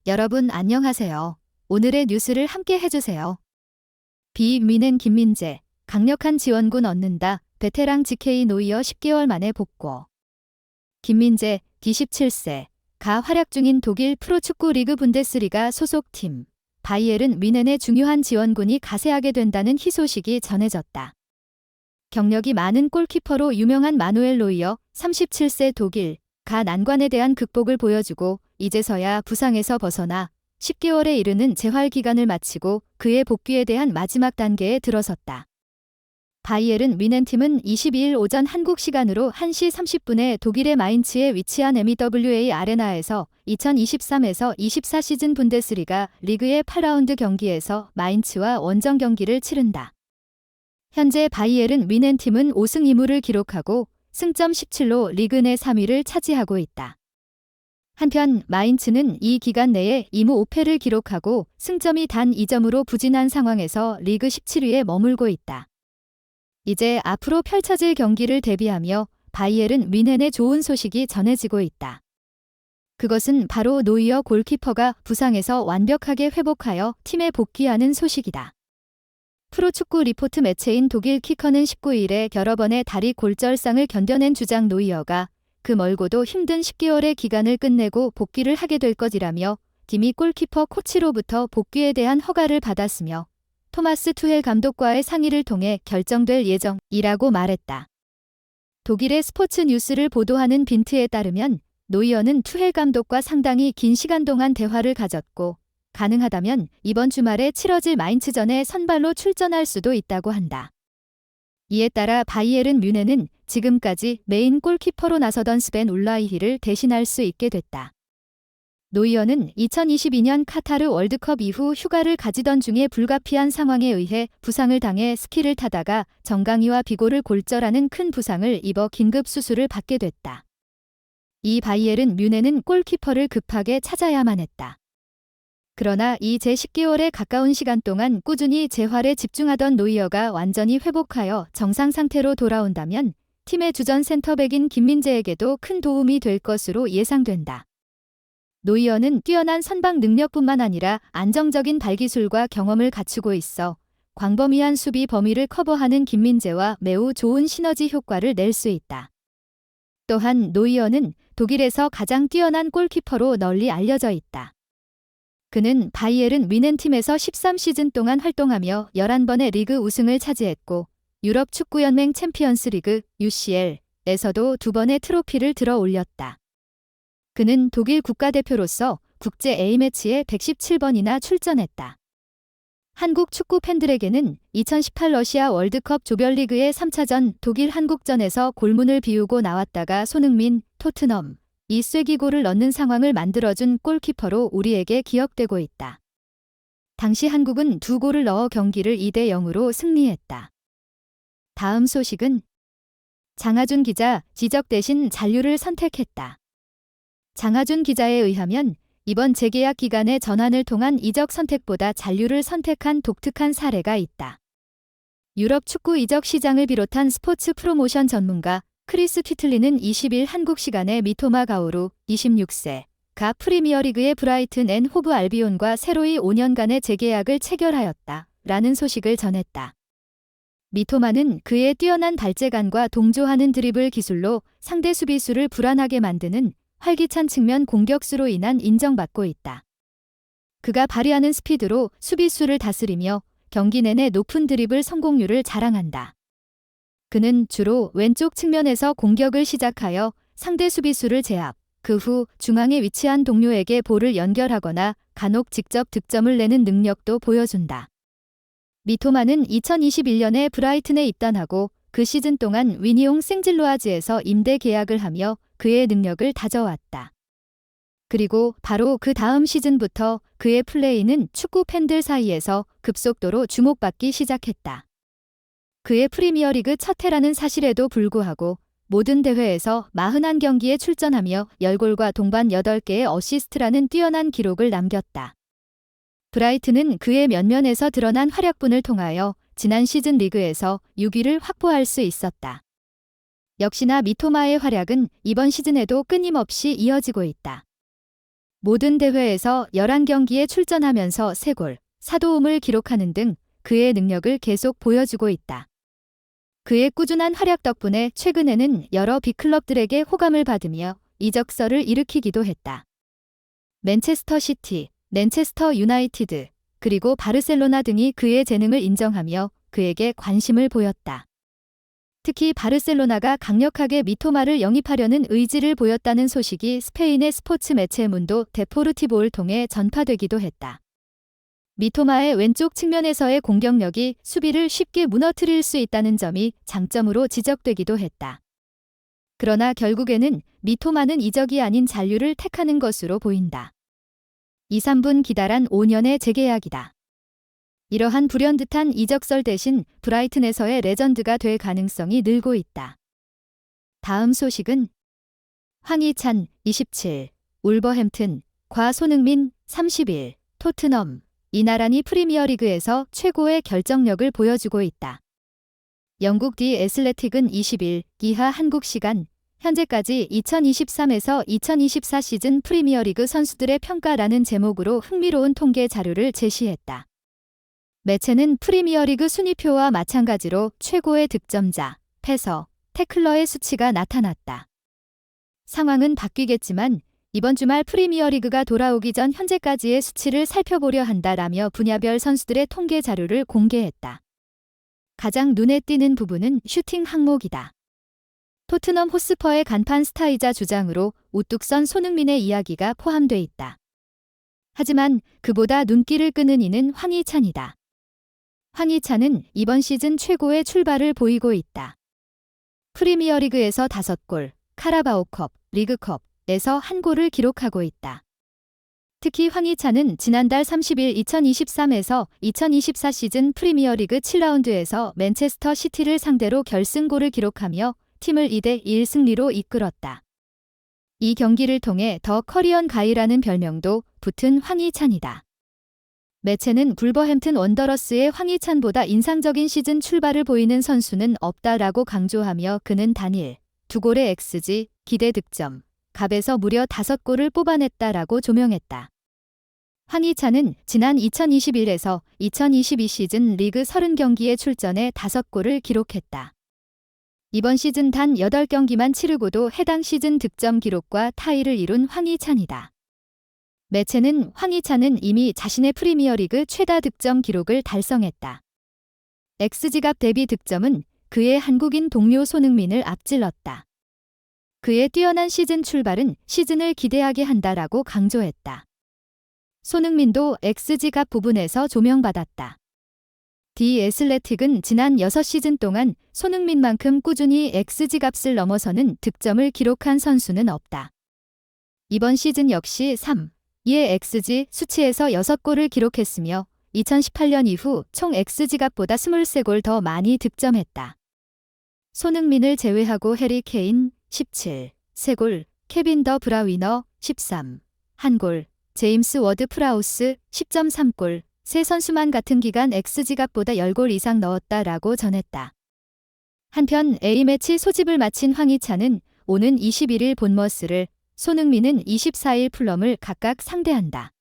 여러분 안녕하세요. 오늘의 뉴스를 함께 해주세요. 비민엔 김민재, 강력한 지원군 얻는다. 베테랑 GK 노이어 10개월 만에 복구. 김민재, D17세, 가 활약 중인 독일 프로축구 리그 분데스리가 소속팀 바이에른 뮌헨의 중요한 지원군이 가세하게 된다는 희소식이 전해졌다. 경력이 많은 골키퍼로 유명한 마누엘 노이어 37세 독일 가 난관에 대한 극복을 보여주고 이제서야 부상에서 벗어나 10개월에 이르는 재활 기간을 마치고 그의 복귀에 대한 마지막 단계에 들어섰다. 바이에른 뮌헨 팀은 22일 오전 한국 시간으로 1시 30분에 독일의 마인츠에 위치한 MEWA 아레나에서 2023에서 24 시즌 분데스리가 리그의 8라운드 경기에서 마인츠와 원정 경기를 치른다. 현재 바이에른 뮌헨 팀은 5승 2무를 기록하고 승점 17로 리그 내 3위를 차지하고 있다. 한편 마인츠는 이 기간 내에 2무 5패를 기록하고 승점이 단 2점으로 부진한 상황에서 리그 17위에 머물고 있다. 이제 앞으로 펼쳐질 경기를 대비하며 바이에른 뮌헨의 좋은 소식이 전해지고 있다. 그것은 바로 노이어 골키퍼가 부상에서 완벽하게 회복하여 팀에 복귀하는 소식이다. 프로축구 리포트 매체인 독일 키커는 19일에 여러 번의 다리 골절상을 견뎌낸 주장 노이어가 그 멀고도 힘든 10개월의 기간을 끝내고 복귀를 하게 될 것이라며 팀이 골키퍼 코치로부터 복귀에 대한 허가를 받았으며 토마스 투헬 감독과의 상의를 통해 결정될 예정이라고 말했다. 독일의 스포츠 뉴스를 보도하는 빈트에 따르면 노이어는 투헬 감독과 상당히 긴 시간 동안 대화를 가졌고 가능하다면 이번 주말에 치러질 마인츠전에 선발로 출전할 수도 있다고 한다. 이에 따라 바이에른 뮌헨은 지금까지 메인 골키퍼로 나서던 스벤 울라이히를 대신할 수 있게 됐다. 노이어는 2022년 카타르 월드컵 이후 휴가를 가지던 중에 불가피한 상황에 의해 부상을 당해 스키를 타다가 정강이와 비골을 골절하는 큰 부상을 입어 긴급 수술을 받게 됐다. 이 바이에른 뮌헨은 골키퍼를 급하게 찾아야만 했다. 그러나 이 제 10개월에 가까운 시간 동안 꾸준히 재활에 집중하던 노이어가 완전히 회복하여 정상 상태로 돌아온다면 팀의 주전 센터백인 김민재에게도 큰 도움이 될 것으로 예상된다. 노이어는 뛰어난 선방 능력뿐만 아니라 안정적인 발기술과 경험을 갖추고 있어 광범위한 수비 범위를 커버하는 김민재와 매우 좋은 시너지 효과를 낼 수 있다. 또한 노이어는 독일에서 가장 뛰어난 골키퍼로 널리 알려져 있다. 그는 바이에른 뮌헨 팀에서 13시즌 동안 활동하며 11번의 리그 우승을 차지했고 유럽 축구연맹 챔피언스 리그 UCL에서도 2번의 트로피를 들어 올렸다. 그는 독일 국가대표로서 국제 A매치에 117번이나 출전했다. 한국 축구 팬들에게는 2018 러시아 월드컵 조별리그의 3차전 독일 한국전에서 골문을 비우고 나왔다가 손흥민, 토트넘, 이 쐐기골을 넣는 상황을 만들어준 골키퍼로 우리에게 기억되고 있다. 당시 한국은 2골을 넣어 경기를 2대 0으로 승리했다. 다음 소식은 장하준 기자 지적 대신 잔류를 선택했다. 장하준 기자에 의하면 이번 재계약 기간의 전환을 통한 이적 선택보다 잔류를 선택한 독특한 사례가 있다. 유럽 축구 이적 시장을 비롯한 스포츠 프로모션 전문가 크리스 퀴틀리는 20일 한국 시간에 미토마 가오루 26세 가 프리미어리그의 브라이튼 앤 호브 알비온과 새로이 5년간의 재계약을 체결하였다. 라는 소식을 전했다. 미토마는 그의 뛰어난 발재간과 동조하는 드리블 기술로 상대 수비수를 불안하게 만드는 활기찬 측면 공격수로 인한 인정받고 있다. 그가 발휘하는 스피드로 수비수를 다스리며 경기 내내 높은 드리블 성공률을 자랑한다. 그는 주로 왼쪽 측면에서 공격을 시작하여 상대 수비수를 제압, 그 후 중앙에 위치한 동료에게 볼을 연결하거나 간혹 직접 득점을 내는 능력도 보여준다. 미토마는 2021년에 브라이튼에 입단하고 그 시즌 동안 위니옹 생질로아즈에서 임대 계약을 하며 그의 능력을 다져왔다. 그리고 바로 그 다음 시즌부터 그의 플레이는 축구 팬들 사이에서 급속도로 주목받기 시작했다. 그의 프리미어리그 첫 해라는 사실에도 불구하고 모든 대회에서 41경기에 출전하며 10골과 동반 8개의 어시스트라는 뛰어난 기록을 남겼다. 브라이튼은 그의 면면에서 드러난 활약분을 통하여 지난 시즌 리그에서 6위를 확보할 수 있었다. 역시나 미토마의 활약은 이번 시즌에도 끊임없이 이어지고 있다. 모든 대회에서 11경기에 출전하면서 3골, 4도움을 기록하는 등 그의 능력을 계속 보여주고 있다. 그의 꾸준한 활약 덕분에 최근에는 여러 빅클럽들에게 호감을 받으며 이적설을 일으키기도 했다. 맨체스터 시티, 맨체스터 유나이티드, 그리고 바르셀로나 등이 그의 재능을 인정하며 그에게 관심을 보였다. 특히 바르셀로나가 강력하게 미토마를 영입하려는 의지를 보였다는 소식이 스페인의 스포츠 매체 문도 데포르티보를 통해 전파되기도 했다. 미토마의 왼쪽 측면에서의 공격력이 수비를 쉽게 무너뜨릴 수 있다는 점이 장점으로 지적되기도 했다. 그러나 결국에는 미토마는 이적이 아닌 잔류를 택하는 것으로 보인다. 2, 3분 기다란 5년의 재계약이다. 이러한 불현듯한 이적설 대신 브라이튼에서의 레전드가 될 가능성이 늘고 있다. 다음 소식은 황희찬 27, 울버햄튼, 과 손흥민 31, 토트넘, 이 나란히 프리미어리그에서 최고의 결정력을 보여주고 있다. 영국 디 애슬레틱은 20일 이하 한국 시간 현재까지 2023에서 2024 시즌 프리미어리그 선수들의 평가라는 제목으로 흥미로운 통계 자료를 제시했다. 매체는 프리미어리그 순위표와 마찬가지로 최고의 득점자, 패서, 태클러의 수치가 나타났다. 상황은 바뀌겠지만 이번 주말 프리미어리그가 돌아오기 전 현재까지의 수치를 살펴보려 한다라며 분야별 선수들의 통계 자료를 공개했다. 가장 눈에 띄는 부분은 슈팅 항목이다. 토트넘 호스퍼의 간판 스타이자 주장으로 우뚝 선 손흥민의 이야기가 포함돼 있다. 하지만 그보다 눈길을 끄는 이는 황희찬이다. 황희찬은 이번 시즌 최고의 출발을 보이고 있다. 프리미어리그에서 5골, 카라바오컵, 리그컵에서 1골을 기록하고 있다. 특히 황희찬은 지난달 30일 2023에서 2024 시즌 프리미어리그 7라운드에서 맨체스터 시티를 상대로 결승골을 기록하며 팀을 2대1 승리로 이끌었다. 이 경기를 통해 더 커리언 가이라는 별명도 붙은 황희찬이다. 매체는 불버햄튼 원더러스의 황희찬보다 인상적인 시즌 출발을 보이는 선수는 없다라고 강조하며 그는 단일 2골의 XG, 기대 득점, 갑에서 무려 5골을 뽑아냈다라고 조명했다. 황희찬은 지난 2021에서 2022 시즌 리그 30경기에 출전해 5골을 기록했다. 이번 시즌 단 8경기만 치르고도 해당 시즌 득점 기록과 타이를 이룬 황희찬이다. 매체는 황희찬은 이미 자신의 프리미어리그 최다 득점 기록을 달성했다. XG갑 대비 득점은 그의 한국인 동료 손흥민을 앞질렀다. 그의 뛰어난 시즌 출발은 시즌을 기대하게 한다라고 강조했다. 손흥민도 XG갑 부분에서 조명받았다. 디 애슬레틱은 지난 6시즌 동안 손흥민만큼 꾸준히 XG값을 넘어서는 득점을 기록한 선수는 없다. 이번 시즌 역시 3의 XG 수치에서 6골을 기록했으며 2018년 이후 총 XG값보다 23골 더 많이 득점했다. 손흥민을 제외하고 해리 케인 17, 3골, 케빈 더 브라위너 13, 1골, 제임스 워드 프라우스 10.3골, 세 선수만 같은 기간 XG값보다 10골 이상 넣었다라고 전했다. 한편 A매치 소집을 마친 황희찬은 오는 21일 본머스를, 손흥민은 24일 풀럼을 각각 상대한다.